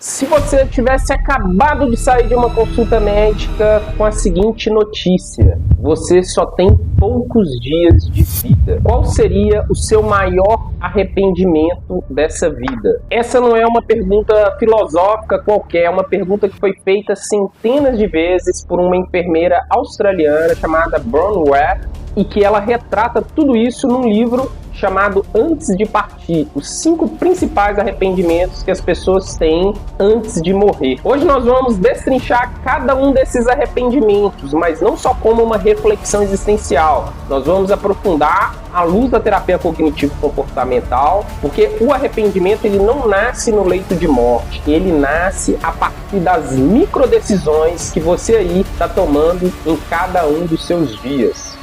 Se você tivesse acabado de sair de uma consulta médica com a seguinte notícia: você só tem poucos dias de vida, qual seria o seu maior arrependimento dessa vida? Essa não é uma pergunta filosófica qualquer, é uma pergunta que foi feita centenas de vezes por uma enfermeira australiana chamada Bronwyn Webb, e que ela retrata tudo isso num livro chamado Antes de Partir, os 5 principais arrependimentos que as pessoas têm antes de morrer. Hoje nós vamos destrinchar cada um desses arrependimentos, mas não só como uma reflexão existencial. Nós vamos aprofundar à luz da terapia cognitivo-comportamental, porque o arrependimento ele não nasce no leito de morte, ele nasce a partir das microdecisões que você aí está tomando em cada um dos seus dias.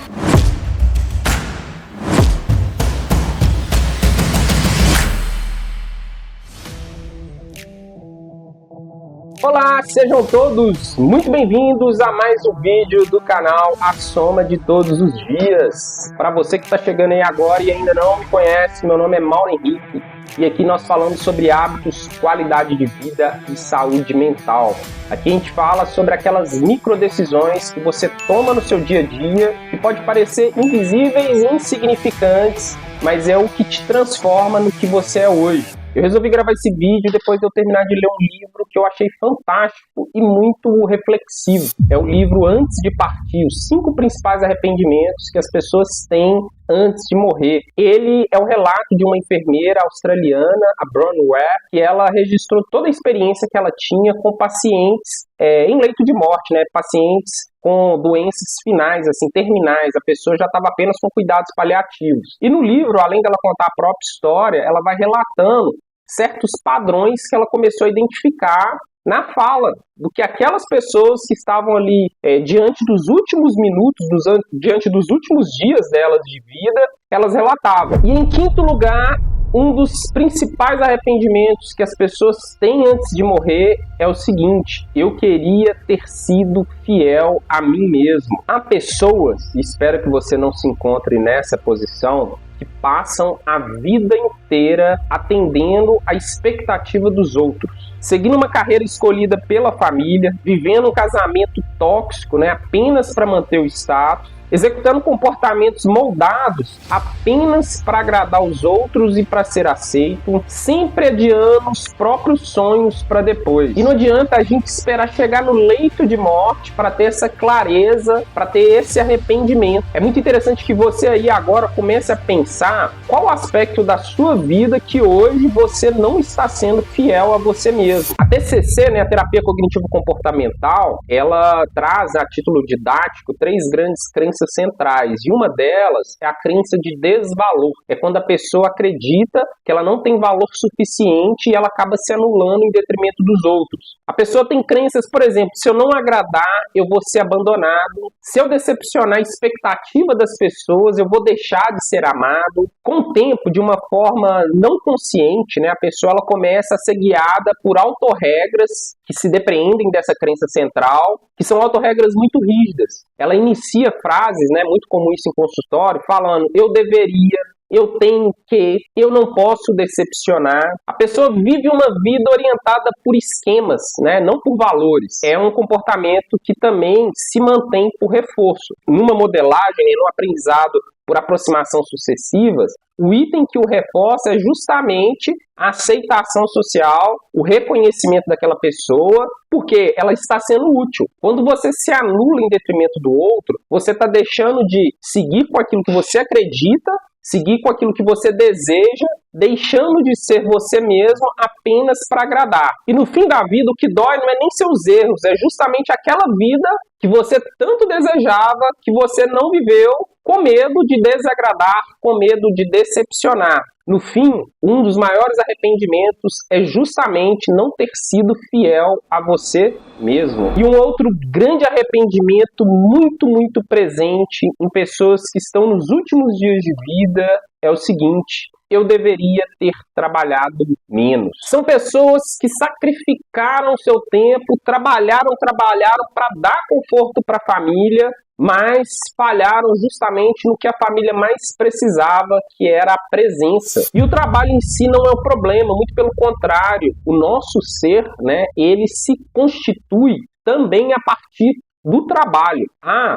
Olá, sejam todos muito bem-vindos a mais um vídeo do canal A Soma de Todos os Dias. Para você que está chegando aí agora e ainda não me conhece, meu nome é Mauro Henrique e aqui nós falamos sobre hábitos, qualidade de vida e saúde mental. Aqui a gente fala sobre aquelas microdecisões que você toma no seu dia a dia, que pode parecer invisíveis e insignificantes, mas é o que te transforma no que você é hoje. Eu resolvi gravar esse vídeo depois de eu terminar de ler um livro que eu achei fantástico e muito reflexivo. É o livro Antes de Partir, os 5 principais arrependimentos que as pessoas têm antes de morrer. Ele é o relato de uma enfermeira australiana, a Bronwyn Webb, que ela registrou toda a experiência que ela tinha com pacientes em leito de morte, né? Pacientes com doenças finais, assim, terminais. A pessoa já estava apenas com cuidados paliativos. E no livro, além dela contar a própria história, ela vai relatando certos padrões que ela começou a identificar na fala do que aquelas pessoas que estavam ali diante dos últimos minutos, diante dos últimos dias delas de vida, elas relatavam. E em quinto lugar, um dos principais arrependimentos que as pessoas têm antes de morrer é o seguinte: eu queria ter sido fiel a mim mesmo. Há pessoas, e espero que você não se encontre nessa posição, que passam a vida inteira atendendo à expectativa dos outros, seguindo uma carreira escolhida pela família, vivendo um casamento tóxico, né, apenas para manter o status, executando comportamentos moldados apenas para agradar os outros e para ser aceito, sempre adiando os próprios sonhos para depois. E não adianta a gente esperar chegar no leito de morte para ter essa clareza, para ter esse arrependimento. É muito interessante que você aí agora comece a pensar qual aspecto da sua vida que hoje você não está sendo fiel a você mesmo. A TCC, né, a terapia cognitivo-comportamental, ela traz a título didático 3 grandes crenças centrais, e uma delas é a crença de desvalor. É quando a pessoa acredita que ela não tem valor suficiente e ela acaba se anulando em detrimento dos outros. A pessoa tem crenças, por exemplo, se eu não agradar, eu vou ser abandonado. Se eu decepcionar a expectativa das pessoas, eu vou deixar de ser amado. Com o tempo, de uma forma não consciente, né, a pessoa ela começa a ser guiada por autorregras que se depreendem dessa crença central, que são autorregras muito rígidas. Ela inicia frases, né, muito comum isso em consultório, falando: eu deveria, eu tenho que, eu não posso decepcionar. A pessoa vive uma vida orientada por esquemas, né, não por valores. É um comportamento que também se mantém por reforço. Numa modelagem, no aprendizado por aproximação sucessivas, o item que o reforça é justamente a aceitação social, o reconhecimento daquela pessoa, porque ela está sendo útil. Quando você se anula em detrimento do outro, você está deixando de seguir com aquilo que você acredita, seguir com aquilo que você deseja, deixando de ser você mesmo apenas para agradar. E no fim da vida, o que dói não é nem seus erros, é justamente aquela vida que você tanto desejava, que você não viveu, com medo de desagradar, com medo de decepcionar. No fim, um dos maiores arrependimentos é justamente não ter sido fiel a você mesmo. E um outro grande arrependimento muito presente em pessoas que estão nos últimos dias de vida é o seguinte: eu deveria ter trabalhado menos. São pessoas que sacrificaram seu tempo, trabalharam para dar conforto para a família, mas falharam justamente no que a família mais precisava, que era a presença. E o trabalho em si não é o problema, muito pelo contrário, o nosso ser, né, ele se constitui também a partir do trabalho.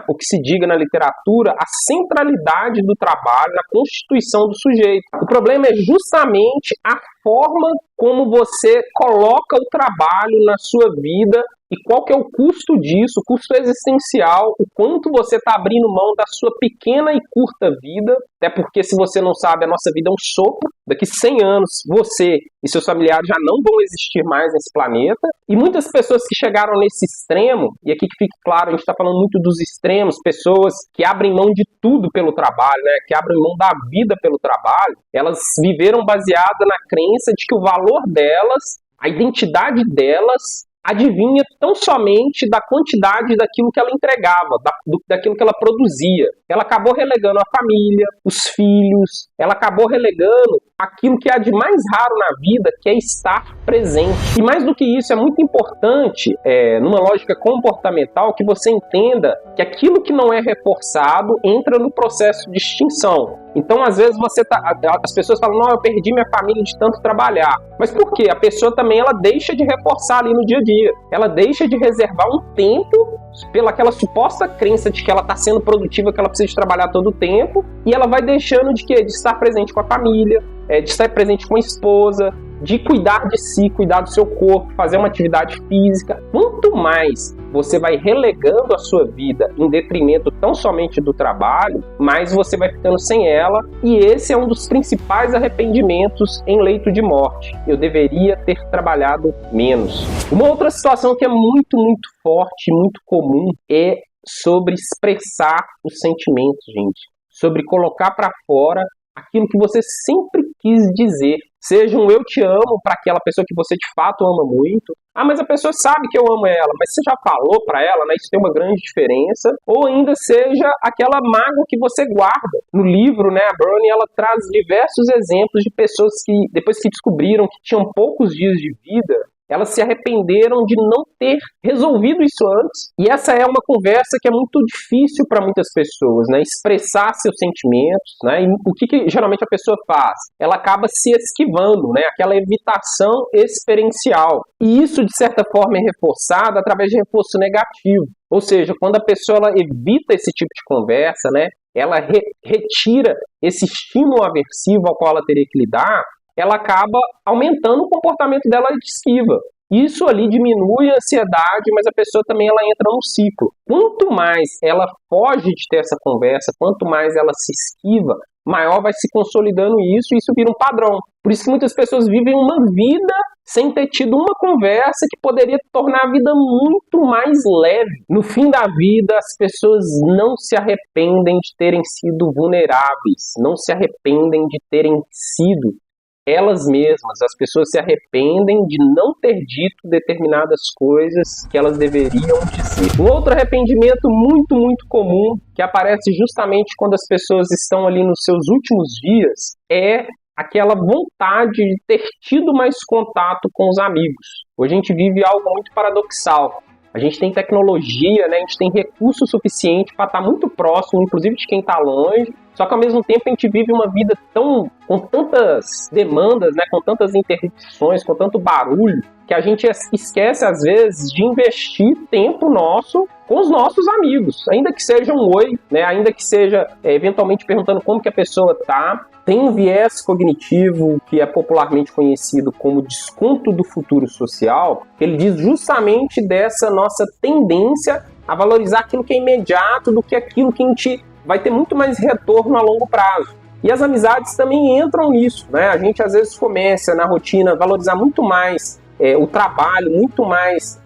O que se diga na literatura, a centralidade do trabalho na constituição do sujeito. O problema é justamente a forma como você coloca o trabalho na sua vida e qual que é o custo disso, o custo existencial, o quanto você está abrindo mão da sua pequena e curta vida, até porque, se você não sabe, a nossa vida é um sopro. Daqui 100 anos, você e seus familiares já não vão existir mais nesse planeta. E muitas pessoas que chegaram nesse extremo, e aqui que fique claro, a gente está falando muito dos extremos, pessoas que abrem mão de tudo pelo trabalho, né, que abrem mão da vida pelo trabalho, elas viveram baseada na crença de que o valor delas, a identidade delas, adivinha tão somente da quantidade daquilo que ela entregava, daquilo que ela produzia. Ela acabou relegando a família, os filhos, ela acabou relegando aquilo que há de mais raro na vida, que é estar presente. E mais do que isso, é muito importante, numa lógica comportamental, que você entenda que aquilo que não é reforçado entra no processo de extinção. Então, às vezes, as pessoas falam, não, eu perdi minha família de tanto trabalhar. Mas por quê? A pessoa também ela deixa de reforçar ali no dia a dia. Ela deixa de reservar um tempo pelaquela suposta crença de que ela está sendo produtiva, que ela precisa de trabalhar todo o tempo, e ela vai deixando de quê? De estar presente com a família, de estar presente com a esposa, de cuidar de si, cuidar do seu corpo, fazer uma atividade física. Quanto mais você vai relegando a sua vida em detrimento tão somente do trabalho, mais você vai ficando sem ela, e esse é um dos principais arrependimentos em leito de morte. Eu deveria ter trabalhado menos. Uma outra situação que é muito, muito forte, muito comum, é sobre expressar os sentimentos, gente. Sobre colocar para fora aquilo que você sempre quis dizer. Seja um eu te amo para aquela pessoa que você de fato ama muito. Mas a pessoa sabe que eu amo ela, mas você já falou para ela, né? Isso tem uma grande diferença. Ou ainda seja aquela mágoa que você guarda. No livro, né, a Bernie, ela traz diversos exemplos de pessoas que, depois que descobriram que tinham poucos dias de vida, elas se arrependeram de não ter resolvido isso antes. E essa é uma conversa que é muito difícil para muitas pessoas, né? Expressar seus sentimentos, né? E o que geralmente a pessoa faz? Ela acaba se esquivando, né? Aquela evitação experiencial. E isso, de certa forma, é reforçado através de reforço negativo. Ou seja, quando a pessoa ela evita esse tipo de conversa, né? Ela retira esse estímulo aversivo ao qual ela teria que lidar, ela acaba aumentando o comportamento dela de esquiva. Isso ali diminui a ansiedade, mas a pessoa também ela entra num ciclo. Quanto mais ela foge de ter essa conversa, quanto mais ela se esquiva, maior vai se consolidando isso, e isso vira um padrão. Por isso que muitas pessoas vivem uma vida sem ter tido uma conversa que poderia tornar a vida muito mais leve. No fim da vida, as pessoas não se arrependem de terem sido vulneráveis, não se arrependem de terem sido elas mesmas. As pessoas se arrependem de não ter dito determinadas coisas que elas deveriam dizer. Um outro arrependimento muito, muito comum, que aparece justamente quando as pessoas estão ali nos seus últimos dias, é aquela vontade de ter tido mais contato com os amigos. Hoje a gente vive algo muito paradoxal. A gente tem tecnologia, né? A gente tem recurso suficiente para estar muito próximo, inclusive de quem está longe, só que ao mesmo tempo a gente vive uma vida com tantas demandas, né? Com tantas interrupções, com tanto barulho, que a gente esquece às vezes de investir tempo nosso com os nossos amigos, ainda que seja um oi, né? Ainda que seja eventualmente perguntando como que a pessoa está. Tem um viés cognitivo que é popularmente conhecido como desconto do futuro social, que ele diz justamente dessa nossa tendência a valorizar aquilo que é imediato do que aquilo que a gente vai ter muito mais retorno a longo prazo. E as amizades também entram nisso, né? A gente às vezes começa na rotina a valorizar muito mais o trabalho, muito mais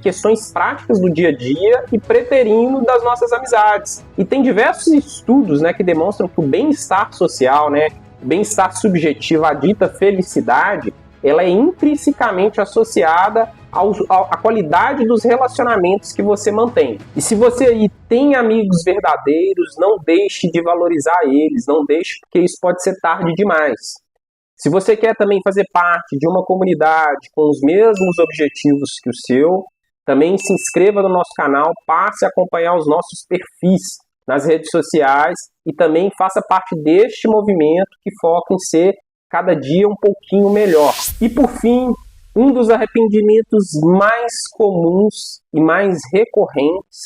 questões práticas do dia a dia e preterindo das nossas amizades. E tem diversos estudos, né, que demonstram que o bem-estar social, né, o bem-estar subjetivo, a dita felicidade, ela é intrinsecamente associada à qualidade dos relacionamentos que você mantém. E se você aí tem amigos verdadeiros, não deixe de valorizar eles, não deixe, porque isso pode ser tarde demais. Se você quer também fazer parte de uma comunidade com os mesmos objetivos que o seu, também se inscreva no nosso canal, passe a acompanhar os nossos perfis nas redes sociais e também faça parte deste movimento que foca em ser cada dia um pouquinho melhor. E por fim, um dos arrependimentos mais comuns e mais recorrentes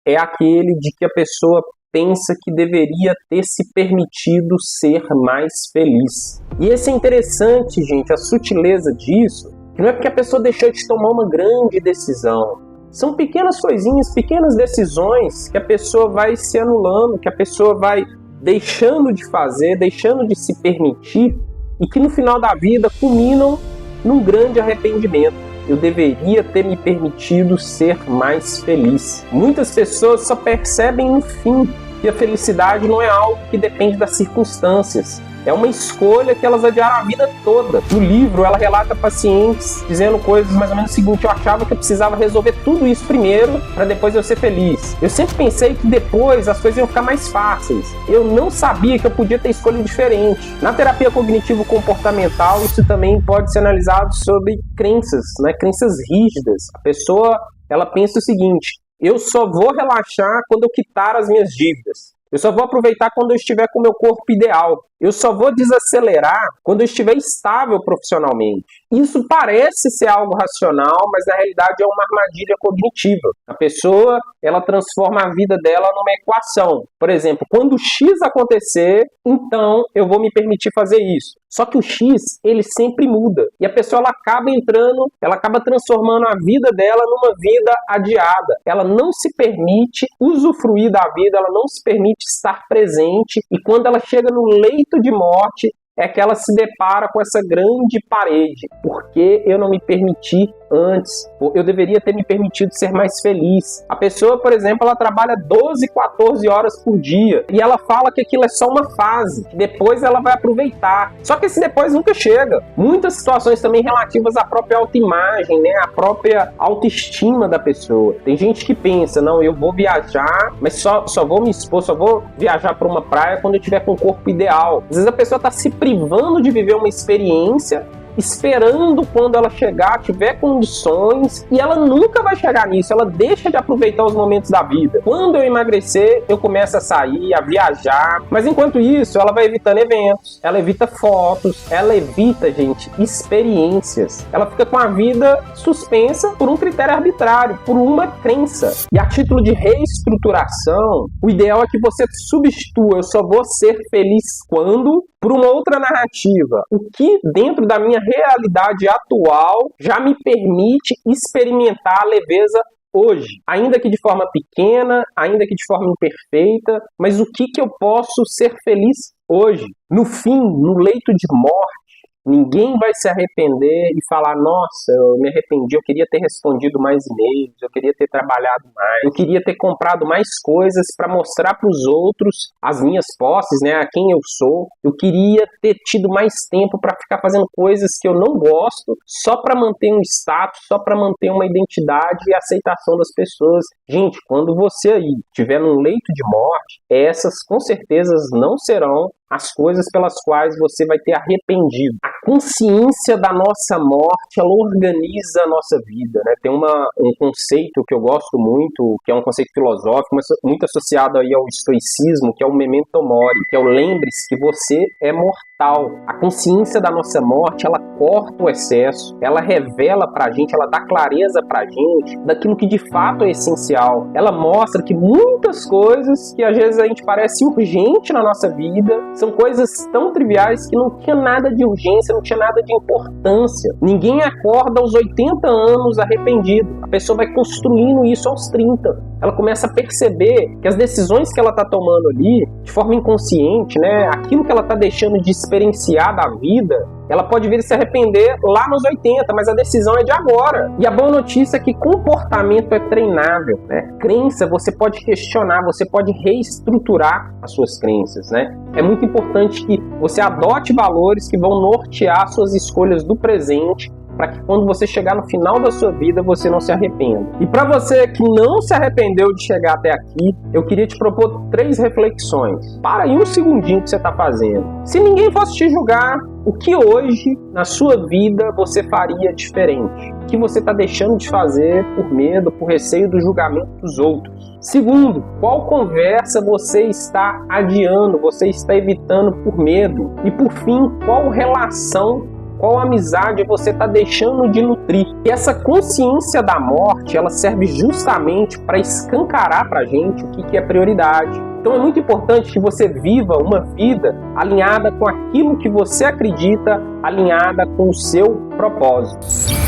é aquele de que a pessoa pensa que deveria ter se permitido ser mais feliz. E esse é interessante, gente, a sutileza disso, que não é porque a pessoa deixou de tomar uma grande decisão. São pequenas coisinhas, pequenas decisões que a pessoa vai se anulando, que a pessoa vai deixando de fazer, deixando de se permitir e que no final da vida culminam num grande arrependimento. Eu deveria ter me permitido ser mais feliz. Muitas pessoas só percebem no fim que a felicidade não é algo que depende das circunstâncias. É uma escolha que elas adiaram a vida toda. No livro, ela relata pacientes dizendo coisas mais ou menos o seguinte: eu achava que eu precisava resolver tudo isso primeiro para depois eu ser feliz. Eu sempre pensei que depois as coisas iam ficar mais fáceis. Eu não sabia que eu podia ter escolha diferente. Na terapia cognitivo-comportamental, isso também pode ser analisado sobre crenças, né? Crenças rígidas. A pessoa, ela pensa o seguinte: eu só vou relaxar quando eu quitar as minhas dívidas. Eu só vou aproveitar quando eu estiver com o meu corpo ideal. Eu só vou desacelerar quando eu estiver estável profissionalmente. Isso parece ser algo racional, mas na realidade é uma armadilha cognitiva. A pessoa, ela transforma a vida dela numa equação. Por exemplo, quando o X acontecer, então eu vou me permitir fazer isso. Só que o X, ele sempre muda. E a pessoa, ela acaba transformando a vida dela numa vida adiada. Ela não se permite usufruir da vida, ela não se permite estar presente. E quando ela chega no leito de morte, é que ela se depara com essa grande parede. Por que eu não me permiti antes? Eu deveria ter me permitido ser mais feliz. A pessoa, por exemplo, ela trabalha 12, 14 horas por dia e ela fala que aquilo é só uma fase, que depois ela vai aproveitar. Só que esse depois nunca chega. Muitas situações também relativas à própria autoimagem, né? À própria autoestima da pessoa. Tem gente que pensa: não, eu vou viajar, mas só vou me expor, só vou viajar para uma praia quando eu estiver com o corpo ideal. Às vezes a pessoa está se privando de viver uma experiência, esperando quando ela chegar, tiver condições, e ela nunca vai chegar nisso, ela deixa de aproveitar os momentos da vida. Quando eu emagrecer, eu começo a sair, a viajar, mas enquanto isso, ela vai evitando eventos, ela evita fotos, ela evita, gente, experiências. Ela fica com a vida suspensa por um critério arbitrário, por uma crença. E a título de reestruturação, o ideal é que você substitua "eu só vou ser feliz quando" por uma outra narrativa. O que dentro da minha realidade atual já me permite experimentar a leveza hoje, ainda que de forma pequena, ainda que de forma imperfeita, mas o que eu posso ser feliz hoje? No fim, no leito de morte, ninguém vai se arrepender e falar: nossa, eu me arrependi, eu queria ter respondido mais e-mails, eu queria ter trabalhado mais, eu queria ter comprado mais coisas para mostrar para os outros as minhas posses, né, a quem eu sou. Eu queria ter tido mais tempo para ficar fazendo coisas que eu não gosto, só para manter um status, só para manter uma identidade e aceitação das pessoas. Gente, quando você aí estiver num leito de morte, essas com certeza não serão as coisas pelas quais você vai ter arrependido. A consciência da nossa morte, ela organiza a nossa vida, né? Tem um conceito que eu gosto muito, que é um conceito filosófico, mas muito associado aí ao estoicismo, que é o memento mori, que é o lembre-se que você é mortal. A consciência da nossa morte, ela corta o excesso, ela revela pra gente, ela dá clareza pra gente daquilo que de fato é essencial. Ela mostra que muitas coisas que às vezes a gente parece urgente na nossa vida, são coisas tão triviais que não tinha nada de urgência, não tinha nada de importância. Ninguém acorda aos 80 anos arrependido. A pessoa vai construindo isso aos 30. Ela começa a perceber que as decisões que ela está tomando ali, de forma inconsciente, né, aquilo que ela está deixando de experienciar da vida, ela pode vir se arrepender lá nos 80, mas a decisão é de agora. E a boa notícia é que comportamento é treinável, né? Crença, você pode questionar, você pode reestruturar as suas crenças, né? É muito importante que você adote valores que vão nortear suas escolhas do presente para que quando você chegar no final da sua vida, você não se arrependa. E para você que não se arrependeu de chegar até aqui, eu queria te propor 3 reflexões. Para aí um segundinho que você está fazendo. Se ninguém fosse te julgar, o que hoje, na sua vida, você faria diferente? O que você está deixando de fazer por medo, por receio do julgamento dos outros? Segundo, qual conversa você está adiando, você está evitando por medo? E por fim, qual relação, qual amizade você está deixando de nutrir? E essa consciência da morte, ela serve justamente para escancarar para a gente o que é prioridade. Então é muito importante que você viva uma vida alinhada com aquilo que você acredita, alinhada com o seu propósito.